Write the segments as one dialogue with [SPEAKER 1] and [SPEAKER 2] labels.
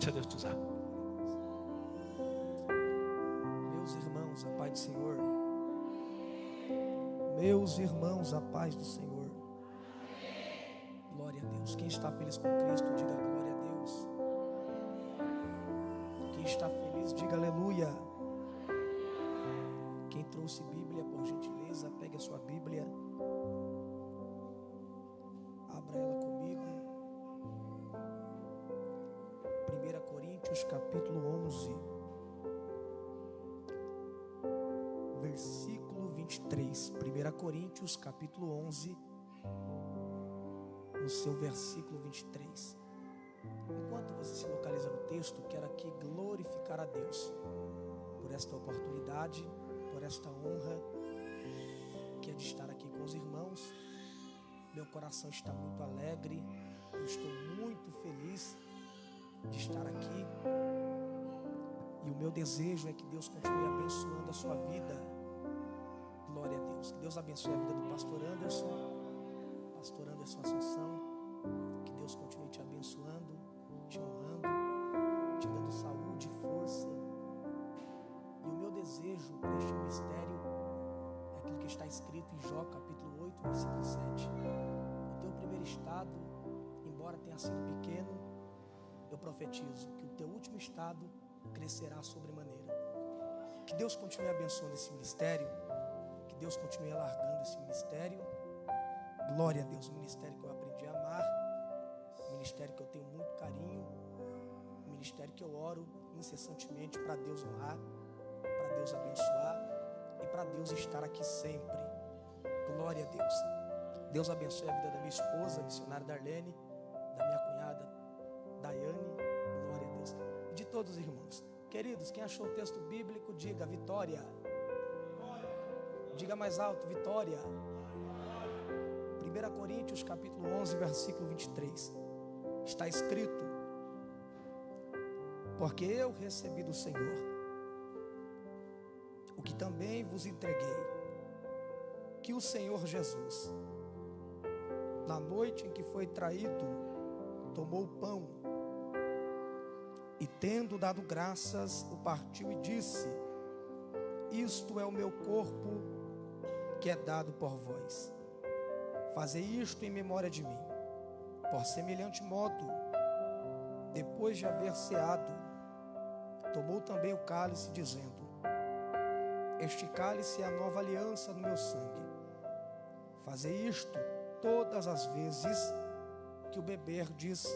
[SPEAKER 1] Deixa Deus te usar.
[SPEAKER 2] Meus irmãos, a paz do Senhor. Meus irmãos, a paz do Senhor. Glória a Deus. Quem está feliz com Cristo, diga glória a Deus. Quem está feliz, diga aleluia. Quem trouxe Bíblia, por gentileza, pegue a sua Bíblia. Abra ela comigo. 1 Coríntios capítulo 11, versículo 23. 1 Coríntios capítulo 11, no seu versículo 23. Enquanto você se localiza no texto, quero aqui glorificar a Deus por esta oportunidade, por esta honra que é de estar aqui com os irmãos. Meu coração está muito alegre, eu estou muito feliz de estar aqui, e o meu desejo é que Deus continue abençoando a sua vida. Glória a Deus. Que Deus abençoe a vida do pastor Anderson Assunção. Que Deus continue te abençoando, te honrando, te dando saúde, força. E o meu desejo para este ministério é aquilo que está escrito em Jó capítulo 8, versículo 7. O teu primeiro estado, embora tenha sido pequeno, eu profetizo que o teu último estado crescerá sobremaneira. Que Deus continue abençoando esse ministério, que Deus continue alargando esse ministério. Glória a Deus. Um ministério que eu aprendi a amar, um ministério que eu tenho muito carinho, um ministério que eu oro incessantemente para Deus honrar, para Deus abençoar e para Deus estar aqui sempre. Glória a Deus. Deus abençoe a vida da minha esposa, a missionária Darlene, da minha cunhada Daiane. Glória a Deus. E de todos os irmãos. Queridos, quem achou o texto bíblico, diga vitória. Diga mais alto, vitória. 1 Coríntios capítulo 11, versículo 23. Está escrito: porque eu recebi do Senhor o que também vos entreguei, que o Senhor Jesus, na noite em que foi traído, tomou o pão e, tendo dado graças, o partiu e disse: isto é o meu corpo que é dado por vós. Fazei isto em memória de mim. Por semelhante modo, depois de haver ceado, tomou também o cálice, dizendo: este cálice é a nova aliança no meu sangue. Fazei isto todas as vezes que o beberdes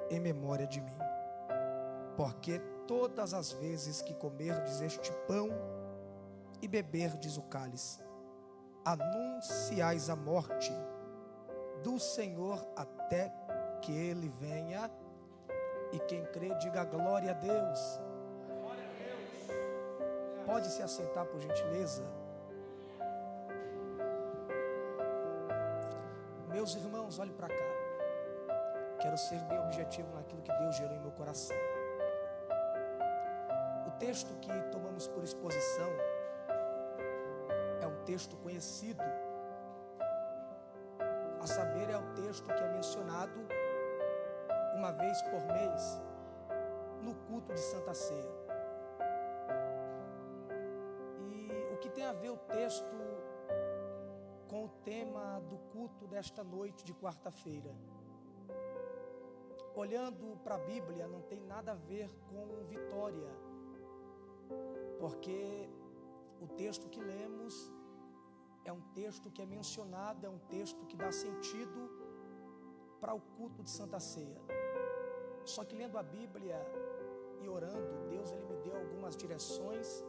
[SPEAKER 2] em memória de mim. Porque todas as vezes que comerdes este pão e beberdes o cálice, anunciais a morte do Senhor até que Ele venha. E quem crê, diga glória a Deus. Glória a Deus. Pode se assentar, por gentileza. Meus irmãos, olhe para cá. Quero ser bem objetivo naquilo que Deus gerou em meu coração. O texto que tomamos por exposição é um texto conhecido, a saber, é o texto que é mencionado uma vez por mês no culto de Santa Ceia. E o que tem a ver o texto com o tema do culto desta noite de quarta-feira? Olhando para a Bíblia, não tem nada a ver com vitória, porque o texto que lemos é um texto que é mencionado, é um texto que dá sentido para o culto de Santa Ceia. Só que lendo a Bíblia e orando, Deus ele me deu algumas direções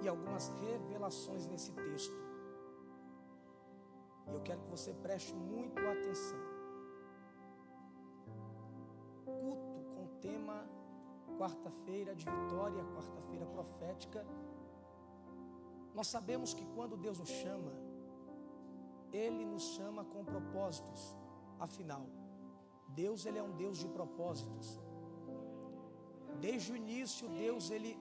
[SPEAKER 2] e algumas revelações nesse texto. E eu quero que você preste muito atenção. Culto com o tema quarta-feira de vitória, quarta-feira profética. Nós sabemos que quando Deus nos chama, Ele nos chama com propósitos. Afinal, Deus ele é um Deus de propósitos. Desde o início, Deus ele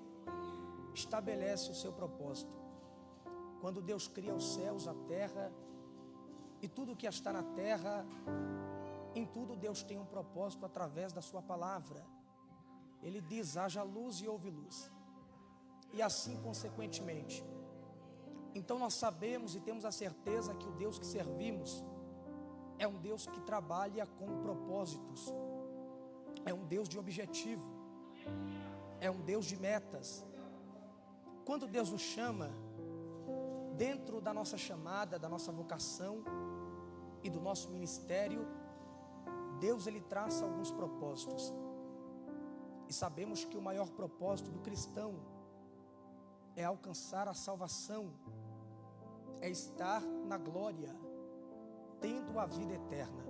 [SPEAKER 2] estabelece o seu propósito. Quando Deus cria os céus, a terra e tudo que está na terra, em tudo Deus tem um propósito através da sua palavra. Ele diz: haja luz e houve luz. E assim consequentemente. Então nós sabemos e temos a certeza que o Deus que servimos é um Deus que trabalha com propósitos, é um Deus de objetivo, é um Deus de metas. Quando Deus nos chama, dentro da nossa chamada, da nossa vocação e do nosso ministério, Deus ele traça alguns propósitos. E sabemos que o maior propósito do cristão é alcançar a salvação, é estar na glória, tendo a vida eterna.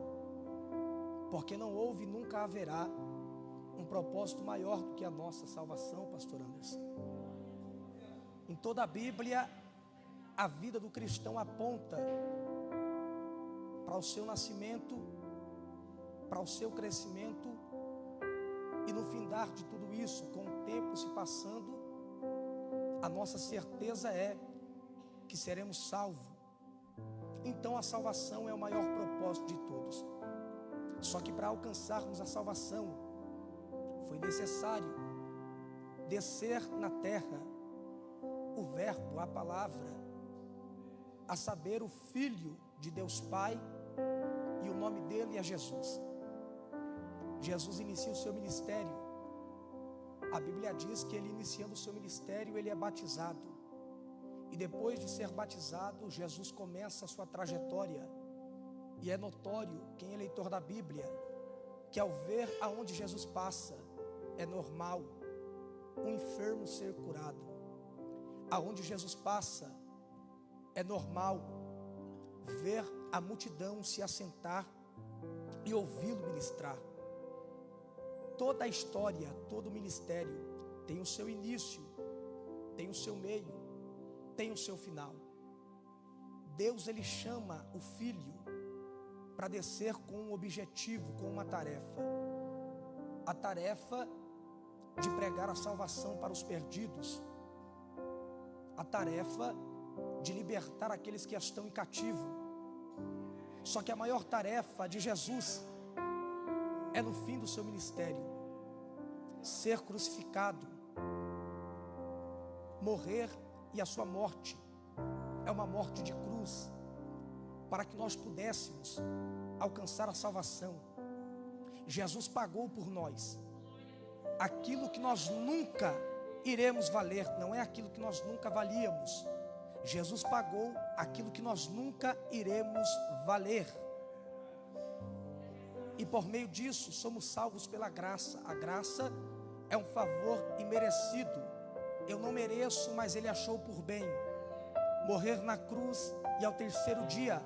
[SPEAKER 2] Porque não houve e nunca haverá um propósito maior do que a nossa salvação, pastor Anderson. Em toda a Bíblia, a vida do cristão aponta para o seu nascimento, para o seu crescimento, e no findar de tudo isso, com o tempo se passando, a nossa certeza é que seremos salvos. Então a salvação é o maior propósito de todos. Só que para alcançarmos a salvação, foi necessário descer na terra o verbo, a palavra, a saber, o Filho de Deus Pai, e o nome dele é Jesus. Jesus inicia o seu ministério. A Bíblia diz que ele, iniciando o seu ministério, ele é batizado. E depois de ser batizado, Jesus começa a sua trajetória. E é notório, quem é leitor da Bíblia, que ao ver aonde Jesus passa, é normal um enfermo ser curado. Aonde Jesus passa, é normal ver a multidão se assentar e ouvi-lo ministrar. Toda a história, todo o ministério tem o seu início, tem o seu meio, tem o seu final. Deus ele chama o Filho para descer com um objetivo, com uma tarefa. A tarefa de pregar a salvação para os perdidos. A tarefa de libertar aqueles que estão em cativo. Só que a maior tarefa de Jesus é no fim do seu ministério, ser crucificado, morrer, e a sua morte é uma morte de cruz, para que nós pudéssemos alcançar a salvação. Jesus pagou por nós aquilo que nós nunca iremos valer, não é aquilo que nós nunca valíamos. Jesus pagou aquilo que nós nunca iremos valer. E por meio disso somos salvos pela graça. A graça é um favor imerecido. Eu não mereço, mas ele achou por bem morrer na cruz e ao terceiro dia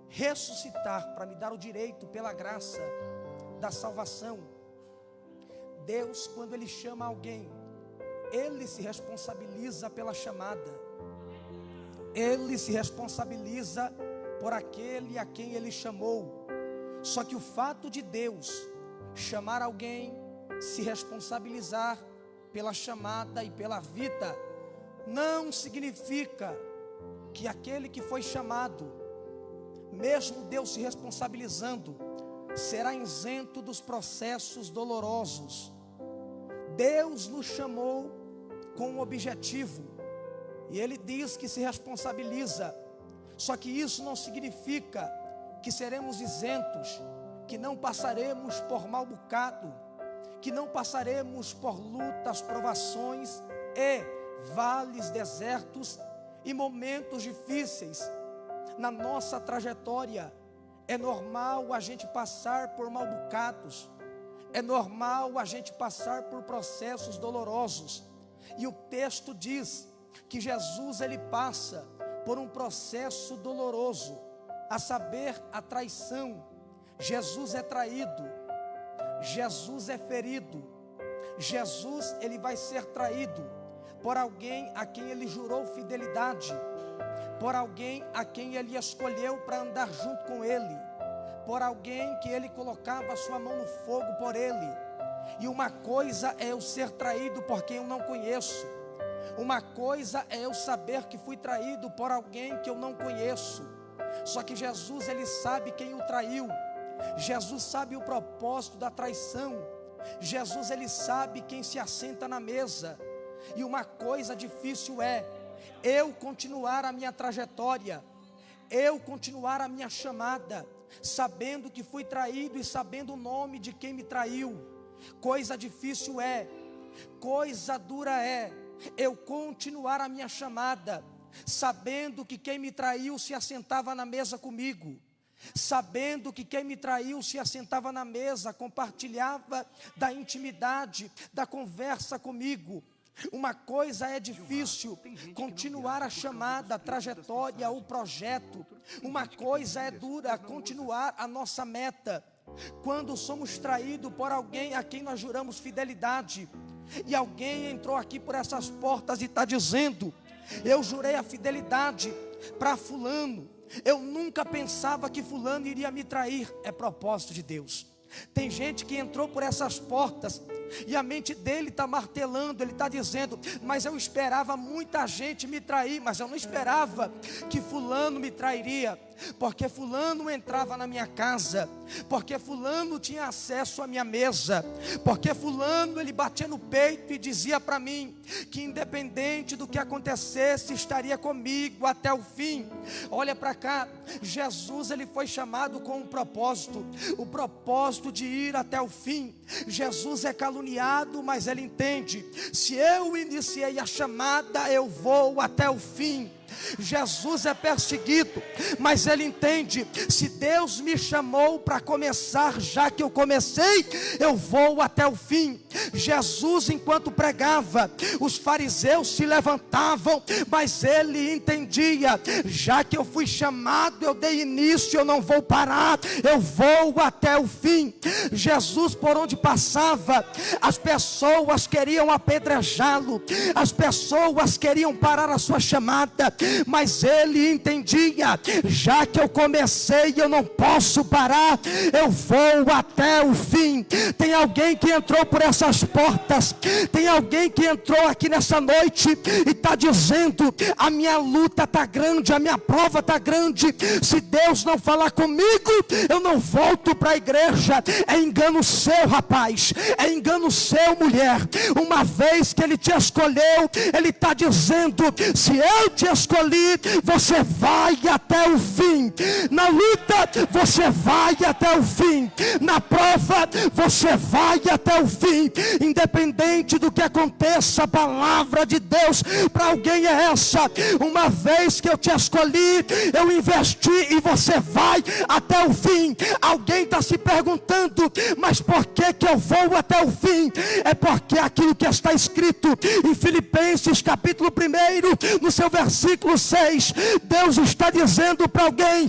[SPEAKER 2] ressuscitar para me dar o direito pela graça da salvação. Deus, quando ele chama alguém, ele se responsabiliza pela chamada. Ele se responsabiliza por aquele a quem ele chamou. Só que o fato de Deus chamar alguém, se responsabilizar pela chamada e pela vida, não significa que aquele que foi chamado, mesmo Deus se responsabilizando, será isento dos processos dolorosos. Deus nos chamou com um objetivo, e ele diz que se responsabiliza. Só que isso não significa que seremos isentos, que não passaremos por mau bocado, que não passaremos por lutas, provações e vales, desertos e momentos difíceis. Na nossa trajetória é normal a gente passar por mau bocados, é normal a gente passar por processos dolorosos. E o texto diz que Jesus ele passa por um processo doloroso, a saber, a traição. Jesus é traído, Jesus é ferido, Jesus ele vai ser traído por alguém a quem ele jurou fidelidade, por alguém a quem ele escolheu para andar junto com ele, por alguém que ele colocava a sua mão no fogo por ele. E uma coisa é eu ser traído por quem eu não conheço, uma coisa é eu saber que fui traído por alguém que eu não conheço. Só que Jesus ele sabe quem o traiu, Jesus sabe o propósito da traição. Jesus, ele sabe quem se assenta na mesa. E uma coisa difícil é eu continuar a minha trajetória, eu continuar a minha chamada, sabendo que fui traído e sabendo o nome de quem me traiu. Coisa difícil é, coisa dura é eu continuar a minha chamada, sabendo que quem me traiu se assentava na mesa comigo, sabendo que quem me traiu se assentava na mesa, compartilhava da intimidade, da conversa comigo. Uma coisa é difícil, continuar a chamada, a trajetória, o projeto. Uma coisa é dura, continuar a nossa meta. Quando somos traídos por alguém a quem nós juramos fidelidade, e alguém entrou aqui por essas portas e está dizendo: eu jurei a fidelidade para fulano, eu nunca pensava que fulano iria me trair. É propósito de Deus. Tem gente que entrou por essas portas e a mente dele está martelando, ele está dizendo: mas eu esperava muita gente me trair, mas eu não esperava que fulano me trairia, porque fulano entrava na minha casa, porque fulano tinha acesso à minha mesa, porque fulano ele batia no peito e dizia para mim que independente do que acontecesse estaria comigo até o fim. Olha para cá, Jesus ele foi chamado com um propósito, o propósito de ir até o fim. Jesus é caluniado, mas ele entende: se eu iniciei a chamada, eu vou até o fim. Jesus é perseguido, mas ele entende: se Deus me chamou para começar, já que eu comecei, eu vou até o fim. Jesus, enquanto pregava, os fariseus se levantavam, mas ele entendia: já que eu fui chamado, eu dei início, eu não vou parar, eu vou até o fim. Jesus, por onde passava, as pessoas queriam apedrejá-lo, as pessoas queriam parar a sua chamada, mas ele entendia: já que eu comecei, eu não posso parar, eu vou até o fim. Tem alguém que entrou por essas portas, tem alguém que entrou aqui nessa noite e está dizendo: a minha luta está grande, a minha prova está grande, se Deus não falar comigo, eu não volto para a igreja. É engano seu, rapaz, é engano seu, mulher. Uma vez que ele te escolheu, ele está dizendo: se eu te escolhi, você vai até o fim. Na luta, você vai até o fim. Na prova, você vai até o fim. Independente do que aconteça, a palavra de Deus para alguém é essa: uma vez que eu te escolhi, eu investi e você vai até o fim. Alguém está se perguntando: mas por que eu vou até o fim? É porque aquilo que está escrito em Filipenses capítulo 1, no seu versículo 6, Deus está dizendo para alguém: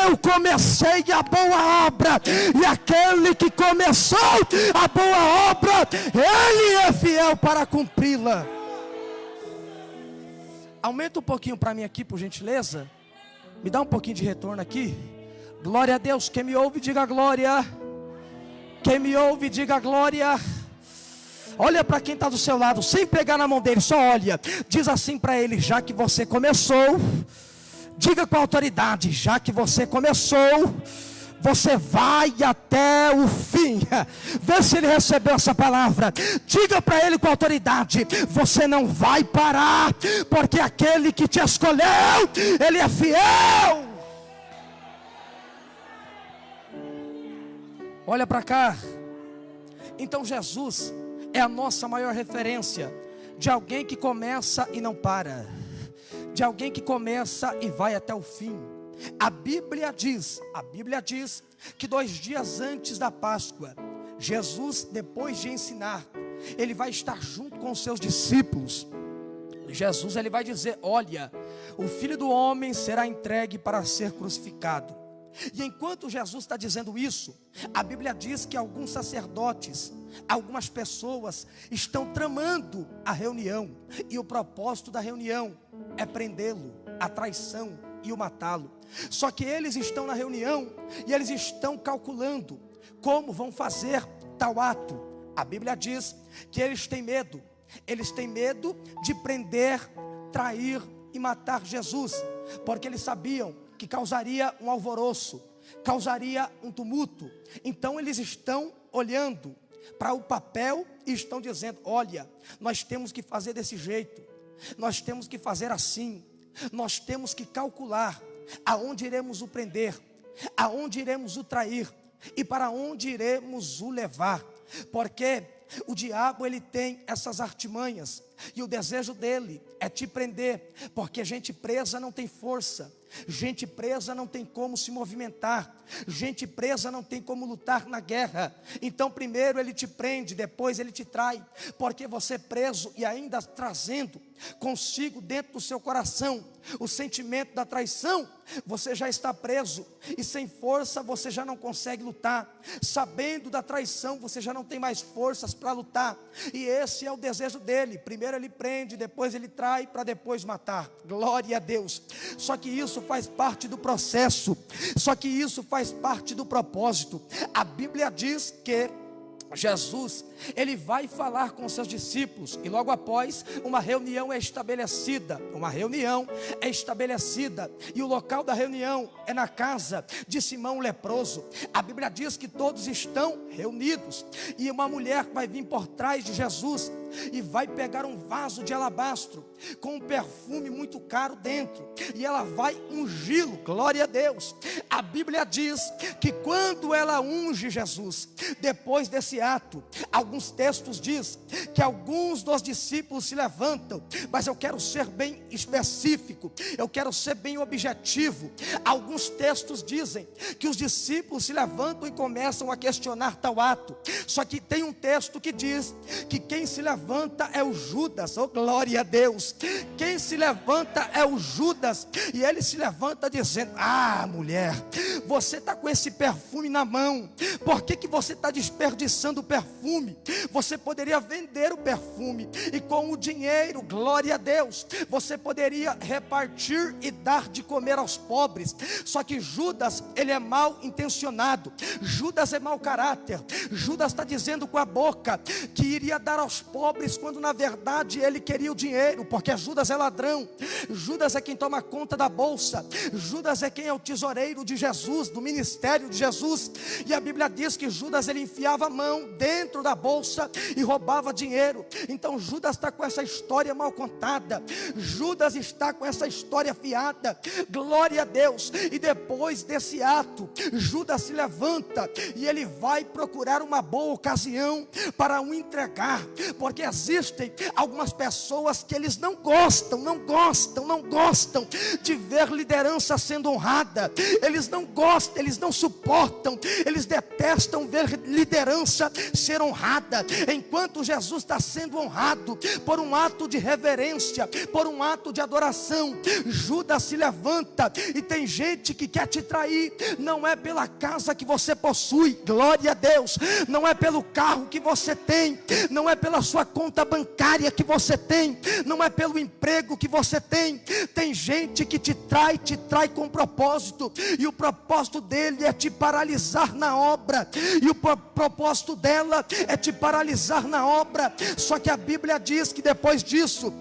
[SPEAKER 2] eu comecei a boa obra, e aquele que começou a boa obra, ele é fiel para cumpri-la. Aumenta um pouquinho para mim aqui, por gentileza. Me dá um pouquinho de retorno aqui. Glória a Deus. Quem me ouve, diga glória. Quem me ouve, diga glória. Olha para quem está do seu lado, sem pegar na mão dele, só olha. Diz assim para ele: já que você começou, diga com autoridade: já que você começou, você vai até o fim. Vê se ele recebeu essa palavra. Diga para ele com autoridade: você não vai parar, porque aquele que te escolheu, ele é fiel. Olha para cá. Então Jesus é a nossa maior referência de alguém que começa e não para, de alguém que começa e vai até o fim. A Bíblia diz que 2 dias antes da Páscoa, Jesus, depois de ensinar, ele vai estar junto com os seus discípulos. Jesus ele vai dizer: olha, o Filho do Homem será entregue para ser crucificado. E enquanto Jesus está dizendo isso, a Bíblia diz que alguns sacerdotes, algumas pessoas estão tramando a reunião, e o propósito da reunião é prendê-lo, a traição e o matá-lo. Só que eles estão na reunião e eles estão calculando como vão fazer tal ato. A Bíblia diz que eles têm medo de prender, trair e matar Jesus, porque eles sabiam que causaria um alvoroço, causaria um tumulto. Então eles estão olhando para o papel e estão dizendo: olha, nós temos que fazer desse jeito, nós temos que fazer assim, nós temos que calcular aonde iremos o prender, aonde iremos o trair e para onde iremos o levar, porque o diabo ele tem essas artimanhas e o desejo dele é te prender, porque gente presa não tem força, gente presa não tem como se movimentar, gente presa não tem como lutar na guerra. Então primeiro ele te prende, depois ele te trai, porque você preso e ainda trazendo consigo dentro do seu coração o sentimento da traição, você já está preso e sem força você já não consegue lutar, sabendo da traição você já não tem mais forças para lutar, e esse é o desejo dele. Primeiro ele prende, depois ele trai, para depois matar. Glória a Deus. Só que isso faz parte do processo, só que isso faz parte do propósito. A Bíblia diz que Jesus, ele vai falar com seus discípulos, e logo após uma reunião é estabelecida, e o local da reunião é na casa de Simão o leproso. A Bíblia diz que todos estão reunidos, e uma mulher vai vir por trás de Jesus, e vai pegar um vaso de alabastro, com um perfume muito caro dentro, e ela vai ungí-lo. Glória a Deus. A Bíblia diz que quando ela unge Jesus, depois desse ato, alguns textos diz que alguns dos discípulos se levantam, mas eu quero ser bem específico, eu quero ser bem objetivo. Alguns textos dizem que os discípulos se levantam e começam a questionar tal ato, só que tem um texto que diz que quem se levanta é o Judas. Oh, glória a Deus. Quem se levanta é o Judas, e ele se levanta dizendo: ah, mulher, você está com esse perfume na mão, por que você está desperdiçando o perfume? Você poderia vender o perfume, e com o dinheiro, glória a Deus, você poderia repartir e dar de comer aos pobres. Só que Judas, ele é mal intencionado, Judas é mau caráter. Judas está dizendo com a boca que iria dar aos pobres, quando na verdade ele queria o dinheiro, porque Judas é ladrão, Judas é quem toma conta da bolsa, Judas é quem é o tesoureiro de Jesus, do ministério de Jesus. E a Bíblia diz que Judas ele enfiava a mão dentro da bolsa e roubava dinheiro. Então Judas está com essa história mal contada, Judas está com essa história fiada. Glória a Deus. E depois desse ato, Judas se levanta e ele vai procurar uma boa ocasião para o entregar, porque existem algumas pessoas que eles não gostam de ver liderança sendo honrada. Eles não gostam, eles não suportam, eles detestam ver liderança ser honrada. Enquanto Jesus está sendo honrado por um ato de reverência, por um ato de adoração, Judas se levanta. E tem gente que quer te trair, não é pela casa que você possui, glória a Deus, não é pelo carro que você tem, não é pela sua conta bancária que você tem, não é pelo emprego que você tem. Tem gente que te trai com propósito, e o propósito dele é te paralisar na obra, e o propósito dela é te paralisar na obra. Só que a Bíblia diz que depois disso,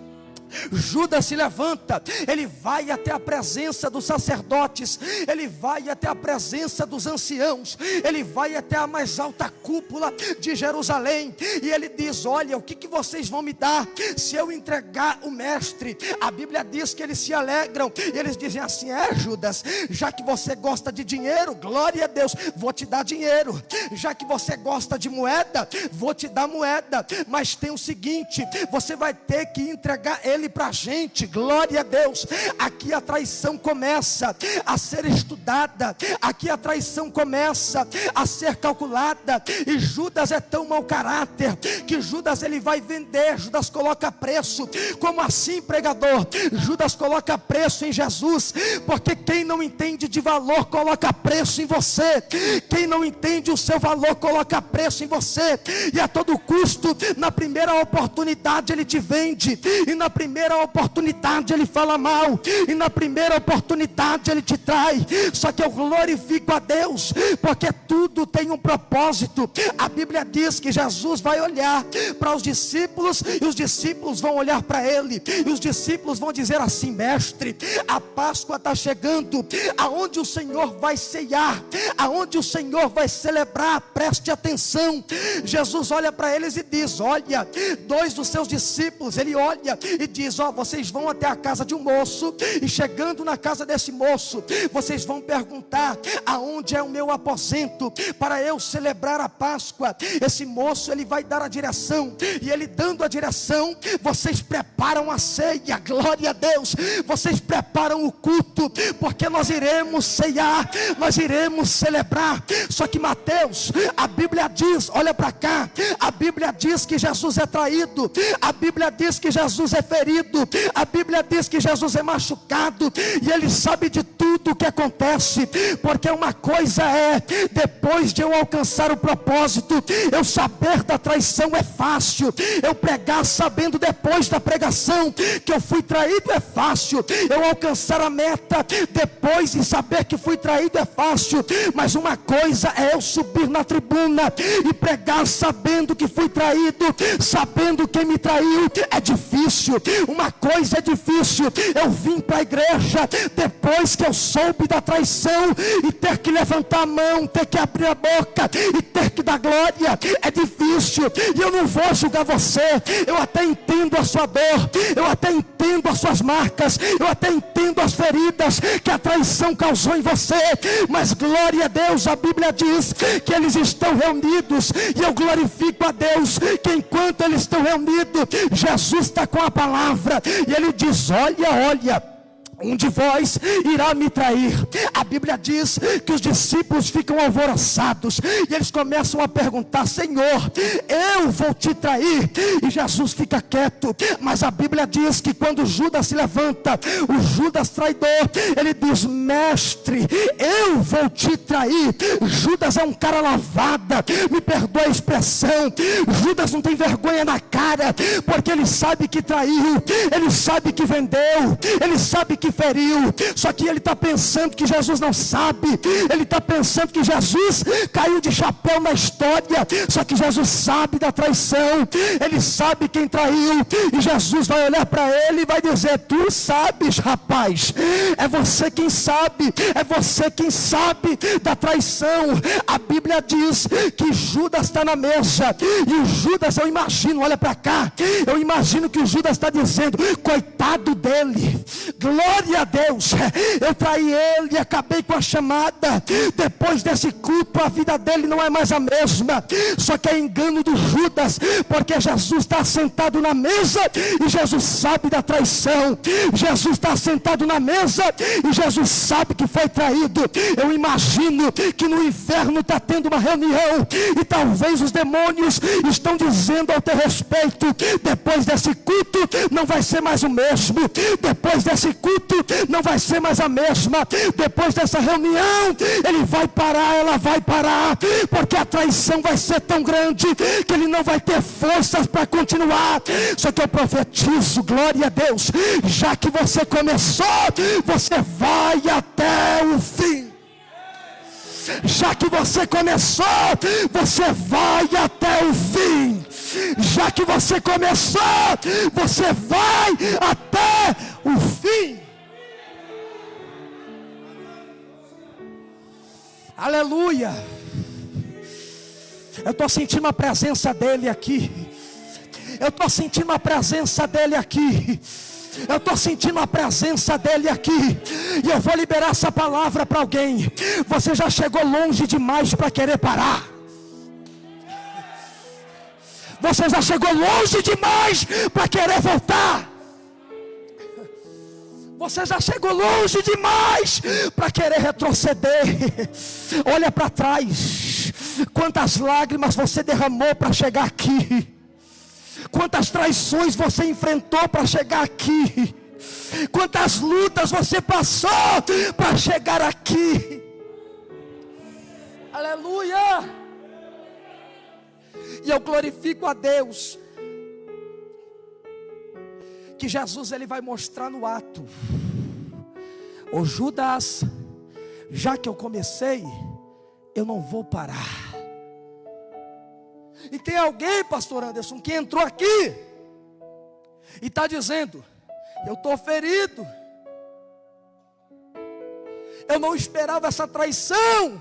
[SPEAKER 2] Judas se levanta, ele vai até a presença dos sacerdotes, ele vai até a presença dos anciãos, ele vai até a mais alta cúpula de Jerusalém, e ele diz: olha, o que vocês vão me dar se eu entregar o mestre? A Bíblia diz que eles se alegram, e eles dizem assim: Judas, já que você gosta de dinheiro, glória a Deus, vou te dar dinheiro. Já que você gosta de moeda, vou te dar moeda, mas tem o seguinte, você vai ter que entregar ele para a gente. Glória a Deus. Aqui a traição começa a ser estudada, aqui a traição começa a ser calculada. E Judas é tão mau caráter que Judas ele vai vender, Judas coloca preço. Como assim, pregador? Judas coloca preço em Jesus, porque quem não entende de valor coloca preço em você. Quem não entende o seu valor coloca preço em você, e a todo custo, na primeira oportunidade ele te vende, e na primeira primeira oportunidade ele fala mal, e na primeira oportunidade ele te trai. Só que eu glorifico a Deus, porque tudo tem um propósito. A Bíblia diz que Jesus vai olhar para os discípulos, e os discípulos vão olhar para ele, e os discípulos vão dizer assim: mestre, a Páscoa está chegando, aonde o Senhor vai ceiar, aonde o Senhor vai celebrar, preste atenção. Jesus olha para eles e diz: olha, dois dos seus discípulos, ele olha e diz: ó, vocês vão até a casa de um moço, e chegando na casa desse moço, vocês vão perguntar: aonde é o meu aposento para eu celebrar a Páscoa? Esse moço, ele vai dar a direção, e ele dando a direção, vocês preparam a ceia, glória a Deus, vocês preparam o culto, porque nós iremos ceiar, nós iremos celebrar. Só que Mateus, a Bíblia diz, olha para cá, a Bíblia diz que Jesus é traído, a Bíblia diz que Jesus é ferido, a Bíblia diz que Jesus é machucado, e ele sabe de tudo o que acontece, porque uma coisa é, depois de eu alcançar o propósito, eu saber da traição é fácil, eu pregar sabendo depois da pregação que eu fui traído é fácil, eu alcançar a meta depois de saber que fui traído é fácil, mas uma coisa é eu subir na tribuna e pregar sabendo que fui traído, sabendo quem me traiu, é difícil. Uma coisa é difícil, eu vim para a igreja depois que eu soube da traição, e ter que levantar a mão, ter que abrir a boca e ter que dar glória, é difícil. E eu não vou julgar você, eu até entendo a sua dor, eu até entendo as suas marcas, eu até entendo as feridas que a traição causou em você, mas glória a Deus, a Bíblia diz que eles estão reunidos, e eu glorifico a Deus que enquanto eles estão reunidos, Jesus está com a palavra, e ele diz: olha, um de vós irá me trair. A Bíblia diz que os discípulos ficam alvoroçados, e eles começam a perguntar: Senhor, eu vou te trair? E Jesus fica quieto, mas a Bíblia diz que quando Judas se levanta, o Judas traidor, ele diz: mestre, eu vou te trair. Judas é um cara lavada, me perdoa a expressão, Judas não tem vergonha na cara, porque ele sabe que traiu, ele sabe que vendeu, ele sabe que feriu, só que ele está pensando que Jesus não sabe, ele está pensando que Jesus caiu de chapéu na história, só que Jesus sabe da traição, ele sabe quem traiu, e Jesus vai olhar para ele e vai dizer: tu sabes, rapaz, é você quem sabe, é você quem sabe da traição. A Bíblia diz que Judas está na mesa, e o Judas, eu imagino, olha para cá, eu imagino que o Judas está dizendo: coitado dele, glória a Deus, eu traí ele e acabei com a chamada, depois desse culto a vida dele não é mais a mesma. Só que é engano do Judas, porque Jesus está sentado na mesa e Jesus sabe da traição, Jesus está sentado na mesa e Jesus sabe que foi traído. Eu imagino que no inferno está tendo uma reunião, e talvez os demônios estão dizendo ao teu respeito: depois desse culto não vai ser mais o mesmo, depois desse culto não vai ser mais a mesma, depois dessa reunião ele vai parar, ela vai parar, porque a traição vai ser tão grande que ele não vai ter forças para continuar. Só que eu profetizo, glória a Deus, já que você começou, você vai até o fim. Já que você começou, você vai até o fim. Já que você começou, você vai até o fim. Aleluia. Eu estou sentindo a presença dele aqui. Eu estou sentindo a presença dele aqui. Eu estou sentindo a presença dele aqui. E eu vou liberar essa palavra para alguém. Você já chegou longe demais para querer parar. Você já chegou longe demais para querer voltar. Você já chegou longe demais para querer retroceder. Olha para trás. Quantas lágrimas você derramou para chegar aqui. Quantas traições você enfrentou para chegar aqui. Quantas lutas você passou para chegar aqui. Aleluia. E eu glorifico a Deus que Jesus ele vai mostrar no ato. Ô Judas, já que eu comecei, eu não vou parar. E tem alguém, pastor Anderson, que entrou aqui e está dizendo: eu estou ferido, eu não esperava essa traição,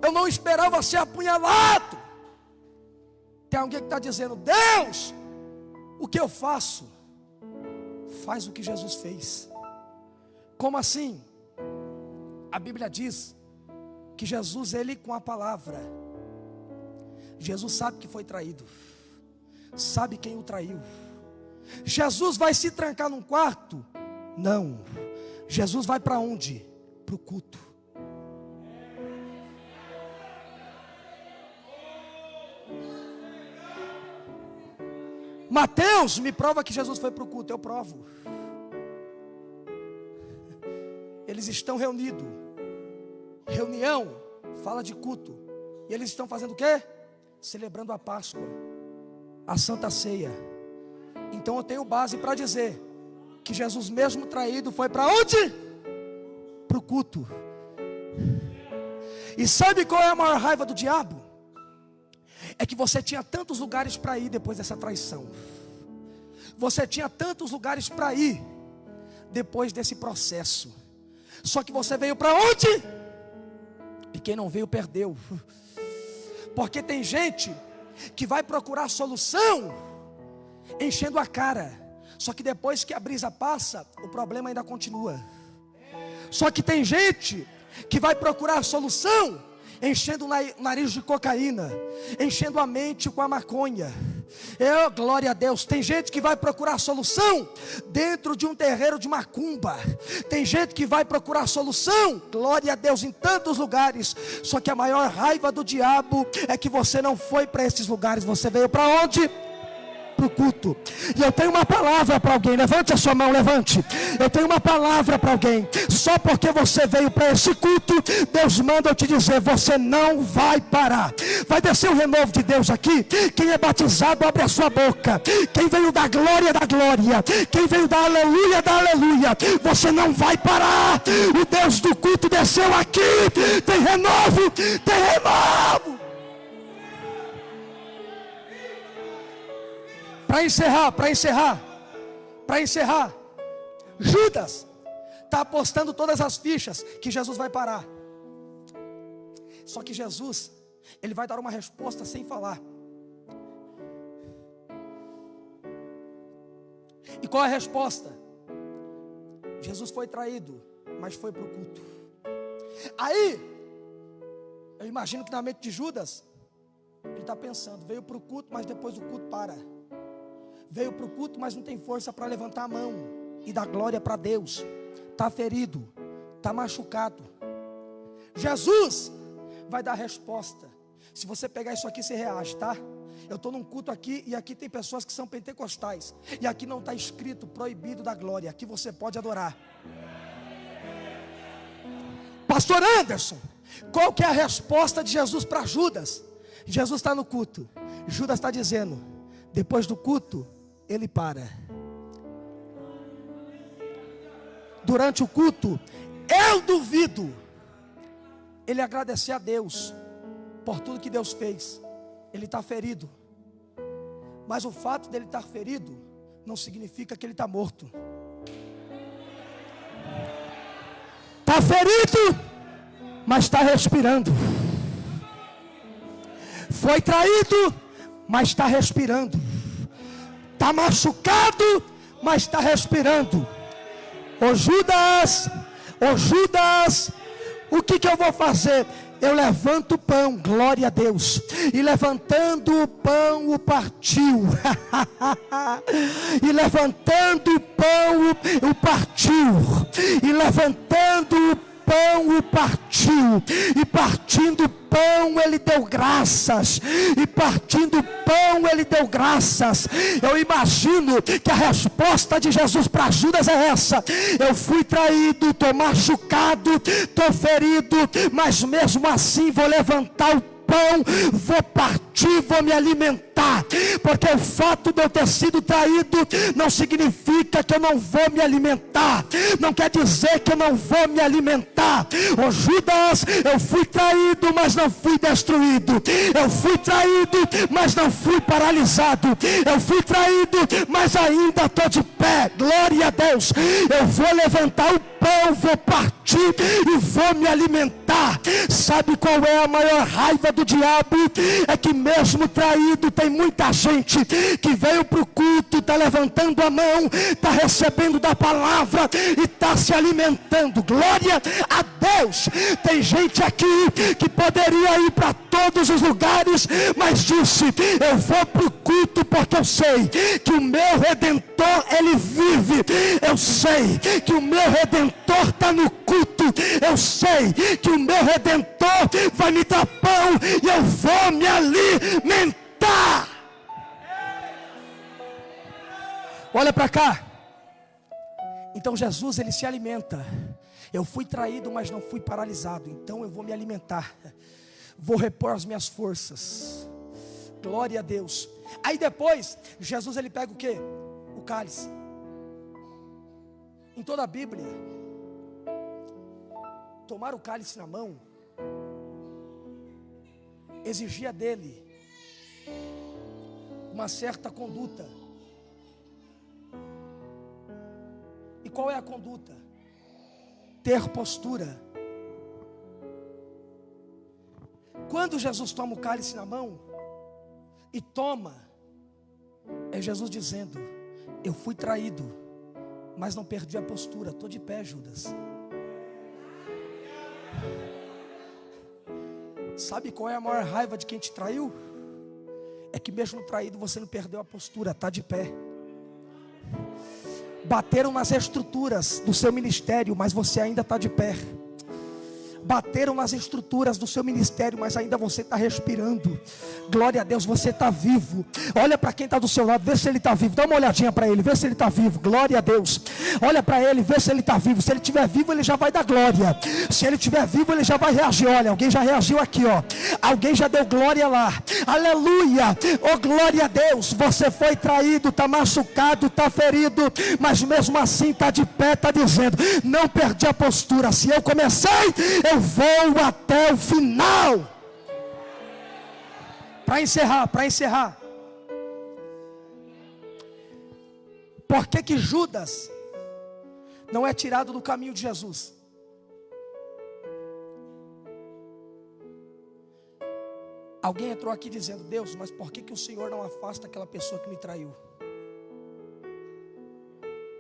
[SPEAKER 2] eu não esperava ser apunhalado. Tem alguém que está dizendo: Deus, o que eu faço? Faz o que Jesus fez. Como assim? A Bíblia diz que Jesus, ele com a palavra, Jesus sabe que foi traído, sabe quem o traiu. Jesus vai se trancar num quarto? Não. Jesus vai para onde? Para o culto. Mateus me prova que Jesus foi para o culto. Eu provo. Eles estão reunidos. Reunião fala de culto. E eles estão fazendo o quê? Celebrando a Páscoa, a Santa Ceia. Então eu tenho base para dizer que Jesus mesmo traído foi para onde? Para o culto. E sabe qual é a maior raiva do diabo? É que você tinha tantos lugares para ir depois dessa traição. Você tinha tantos lugares para ir depois desse processo. Só que você veio para onde? E quem não veio perdeu. Porque tem gente que vai procurar solução enchendo a cara. Só que depois que a brisa passa, o problema ainda continua. Só que tem gente que vai procurar solução enchendo o nariz de cocaína, enchendo a mente com a maconha. Glória a Deus. Tem gente que vai procurar solução dentro de um terreiro de macumba. Tem gente que vai procurar solução, glória a Deus, em tantos lugares. Só que a maior raiva do diabo é que você não foi para esses lugares. Você veio para onde? Para o culto. E eu tenho uma palavra para alguém. Levante a sua mão, levante. Eu tenho uma palavra para alguém. Só porque você veio para esse culto, Deus manda eu te dizer: você não vai parar. Vai descer o renovo de Deus aqui. Quem é batizado, abre a sua boca. Quem veio da glória, da glória. Quem veio da aleluia, da aleluia. Você não vai parar. O Deus do culto desceu aqui. Tem renovo, tem renovo. Para encerrar, Judas está apostando todas as fichas que Jesus vai parar. Só que Jesus, ele vai dar uma resposta sem falar. E qual é a resposta? Jesus foi traído, mas foi para o culto. Aí, eu imagino que na mente de Judas, ele está pensando: veio para o culto, mas depois do culto para. Veio para o culto, mas não tem força para levantar a mão e dar glória para Deus. Está ferido, está machucado. Jesus vai dar a resposta. Se você pegar isso aqui, você reage, tá? Eu estou num culto aqui e aqui tem pessoas que são pentecostais. E aqui não está escrito proibido da glória. Aqui você pode adorar. Pastor Anderson, qual que é a resposta de Jesus para Judas? Jesus está no culto. Judas está dizendo: depois do culto, ele para. Durante o culto, eu duvido ele agradecer a Deus por tudo que Deus fez. Ele está ferido, mas o fato dele estar ferido não significa que ele está morto. Está ferido, mas está respirando. Foi traído, mas está respirando. Está machucado, mas está respirando. Ô Judas, o que eu vou fazer? Eu levanto o pão, glória a Deus. E levantando o pão, o partiu. E levantando o pão, o partiu. E levantando o pão, o partiu. E partindo o pão, ele deu graças. E partindo o pão, ele deu graças. Eu imagino que a resposta de Jesus para Judas é essa: eu fui traído, estou machucado, estou ferido, mas mesmo assim vou levantar o pão, vou partir, vou me alimentar, porque o fato de eu ter sido traído não significa que eu não vou me alimentar, não quer dizer que eu não vou me alimentar. Ô Judas, eu fui traído, mas não fui destruído. Eu fui traído, mas não fui paralisado. Eu fui traído, mas ainda estou de pé. Glória a Deus. Eu vou levantar o pão, vou partir e vou me alimentar. Sabe qual é a maior raiva do diabo? É que mesmo traído, tem muita gente que veio para o culto, está levantando a mão, está recebendo da palavra e está se alimentando. Glória a Deus. Tem gente aqui que poderia ir para todos os lugares, mas disse: eu vou para o culto porque eu sei que o meu Redentor, ele vive. Eu sei que o meu Redentor está no culto. Eu sei que o meu Redentor vai me dar pão e eu vou me alimentar. Olha para cá. Então Jesus, ele se alimenta. Eu fui traído, mas não fui paralisado. Então eu vou me alimentar. Vou repor as minhas forças. Glória a Deus. Aí depois, Jesus, ele pega o quê? O cálice. Em toda a Bíblia, tomar o cálice na mão exigia dele uma certa conduta. E qual é a conduta? Ter postura. Quando Jesus toma o cálice na mão e toma, é Jesus dizendo: eu fui traído, mas não perdi a postura. Estou de pé, Judas. Sabe qual é a maior raiva de quem te traiu? É que mesmo traído você não perdeu a postura, está de pé. Bateram nas estruturas do seu ministério, mas você ainda está de pé. Bateram nas estruturas do seu ministério, mas ainda você está respirando. Glória a Deus, você está vivo. Olha para quem está do seu lado, vê se ele está vivo. Dá uma olhadinha para ele, vê se ele está vivo. Glória a Deus. Olha para ele, vê se ele está vivo. Se ele estiver vivo, ele já vai dar glória. Se ele estiver vivo, ele já vai reagir. Olha, alguém já reagiu aqui, ó. Alguém já deu glória lá. Aleluia. Oh, glória a Deus. Você foi traído, está machucado, está ferido, mas mesmo assim está de pé, está dizendo: não perdi a postura. Se eu comecei, eu vou até o final. Para encerrar. Por que Judas não é tirado do caminho de Jesus? Alguém entrou aqui dizendo: Deus, mas por que o Senhor não afasta aquela pessoa que me traiu?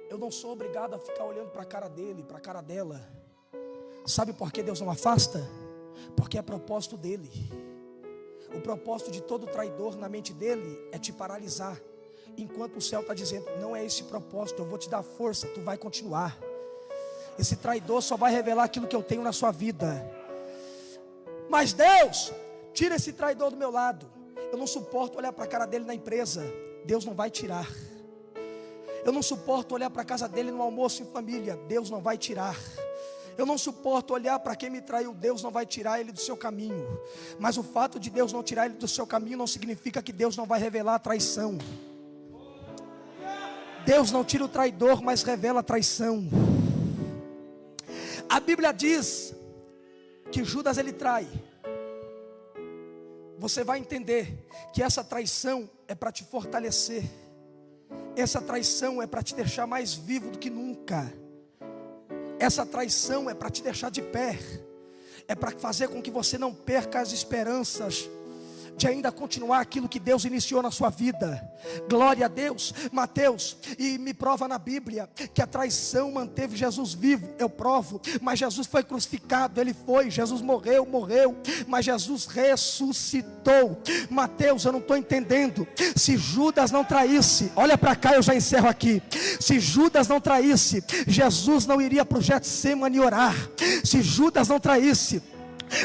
[SPEAKER 2] Eu não sou obrigado a ficar olhando para a cara dele, para a cara dela. Sabe por que Deus não afasta? Porque é propósito dele. O propósito de todo traidor na mente dele é te paralisar, enquanto o céu está dizendo: não é esse propósito, eu vou te dar força, tu vai continuar. Esse traidor só vai revelar aquilo que eu tenho na sua vida. Mas Deus, tira esse traidor do meu lado. Eu não suporto olhar para a cara dele na empresa. Deus não vai tirar. Eu não suporto olhar para a casa dele no almoço em família. Deus não vai tirar. Eu não suporto olhar para quem me traiu. Deus não vai tirar ele do seu caminho. Mas o fato de Deus não tirar ele do seu caminho não significa que Deus não vai revelar a traição. Deus não tira o traidor, mas revela a traição. A Bíblia diz que Judas ele trai. Você vai entender que essa traição é para te fortalecer. Essa traição é para te deixar mais vivo do que nunca. Essa traição é para te deixar de pé. É para fazer com que você não perca as esperanças de ainda continuar aquilo que Deus iniciou na sua vida. Glória a Deus. Mateus, e me prova na Bíblia que a traição manteve Jesus vivo. Eu provo, mas Jesus foi crucificado. Ele foi, Jesus morreu, mas Jesus ressuscitou. Mateus, eu não estou entendendo. Se Judas não traísse, olha para cá, eu já encerro aqui. Se Judas não traísse, Jesus não iria para o Getsemane orar. Se Judas não traísse,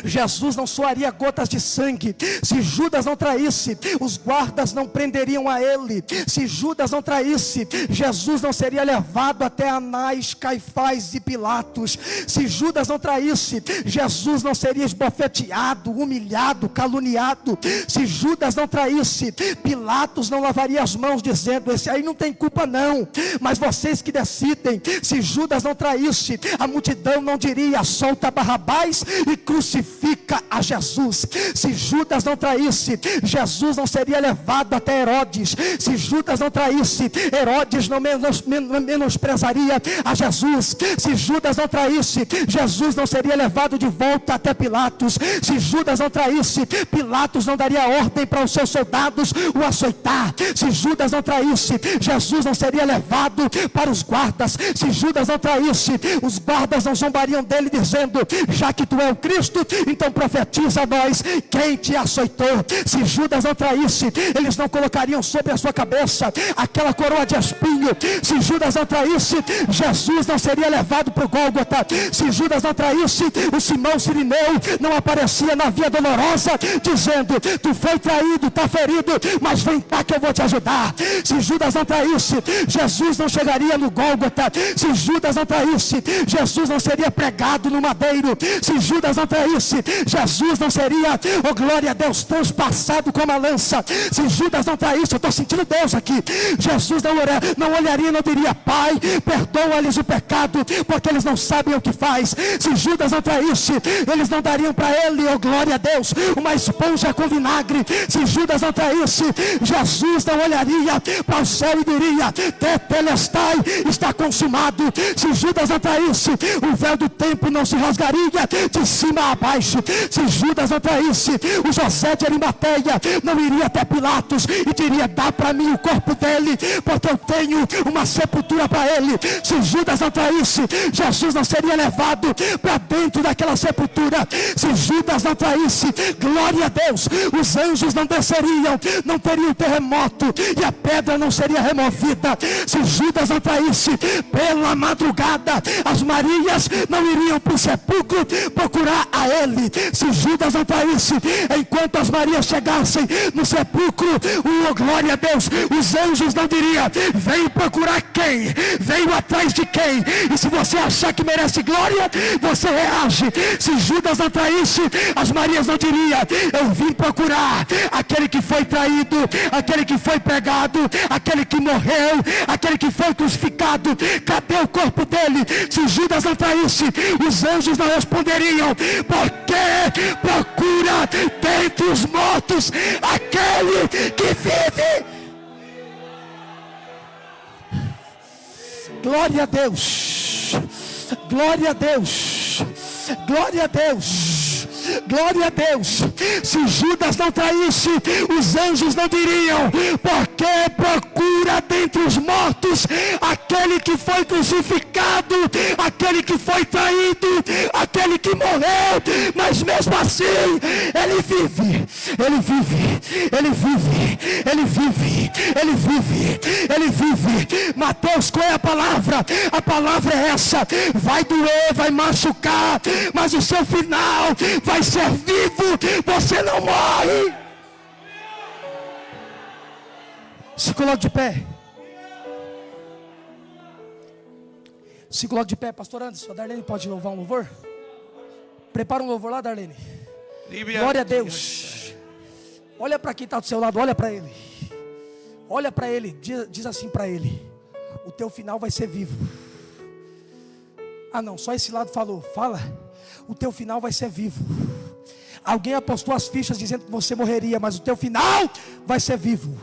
[SPEAKER 2] Jesus não suaria gotas de sangue. Se Judas não traísse, os guardas não prenderiam a ele. Se Judas não traísse, Jesus não seria levado até Anás, Caifás e Pilatos. Se Judas não traísse, Jesus não seria esbofeteado, humilhado, caluniado. Se Judas não traísse, Pilatos não lavaria as mãos dizendo: esse aí não tem culpa não, mas vocês que decidem. Se Judas não traísse, a multidão não diria: solta Barrabás e crucifica a Jesus. Se Judas não traísse, Jesus não seria levado até Herodes. Se Judas não traísse, Herodes não menosprezaria a Jesus. Se Judas não traísse, Jesus não seria levado de volta até Pilatos. Se Judas não traísse, Pilatos não daria ordem para os seus soldados o açoitar. Se Judas não traísse, Jesus não seria levado para os guardas. Se Judas não traísse, os guardas não zombariam dele dizendo: já que tu é o Cristo, então profetiza a nós quem te açoitou. Se Judas não traísse, eles não colocariam sobre a sua cabeça aquela coroa de espinho. Se Judas não traísse, Jesus não seria levado para o Gólgota. Se Judas não traísse, o Simão Sirineu não aparecia na via dolorosa dizendo: tu foi traído, está ferido, mas vem cá que eu vou te ajudar. Se Judas não traísse, Jesus não chegaria no Gólgota. Se Judas não traísse, Jesus não seria pregado no madeiro. Se Judas não traísse, Jesus não seria, oh glória a Deus, transpassado com uma lança. Se Judas não traísse, eu estou sentindo Deus aqui, Jesus não olharia e não diria: Pai, perdoa-lhes o pecado, porque eles não sabem o que faz. Se Judas não traísse, eles não dariam para ele, oh glória a Deus, uma esponja com vinagre. Se Judas não traísse, Jesus não olharia para o céu e diria: Tetelestai, está consumado. Se Judas não traísse, o véu do templo não se rasgaria de cima a baixo. Se Judas não traísse, o José de Arimateia não iria até Pilatos e diria: dá para mim o corpo dele, porque eu tenho uma sepultura para ele. Se Judas não traísse, Jesus não seria levado para dentro daquela sepultura. Se Judas não traísse, glória a Deus, os anjos não desceriam, não teriam terremoto e a pedra não seria removida. Se Judas não traísse, pela madrugada as Marias não iriam para o sepulcro procurar a ele. Se Judas não traísse, enquanto as Marias chegassem no sepulcro, oh glória a Deus, os anjos não diriam: vem procurar quem? Veio atrás de quem? E se você achar que merece glória, você reage. Se Judas não traísse, as Marias não diriam: eu vim procurar aquele que foi traído, aquele que foi pregado, aquele que morreu, aquele que foi crucificado, cadê o corpo dele? Se Judas não traísse, os anjos não responderiam: porque procura dentre os mortos aquele que vive. Glória a Deus, glória a Deus, glória a Deus, glória a Deus. Se Judas não traísse, os anjos não diriam: porque procura dentre os mortos aquele que foi crucificado, aquele que foi traído, aquele que morreu. Mas mesmo assim, ele vive, ele vive, ele vive, ele vive, ele vive, ele vive. Mateus, qual é a palavra? A palavra é essa: vai doer, vai machucar, mas o seu final vai ser vivo. Você não morre. Se coloque de pé. Se coloque de pé, pastor Anderson. A Darlene pode louvar um louvor? Prepara um louvor lá, Darlene. Glória a Deus. Olha para quem está do seu lado, olha para ele. Olha para ele, diz assim para ele: o teu final vai ser vivo. Ah não, só esse lado falou. Fala: o teu final vai ser vivo. Alguém apostou as fichas dizendo que você morreria, mas o teu final vai ser vivo.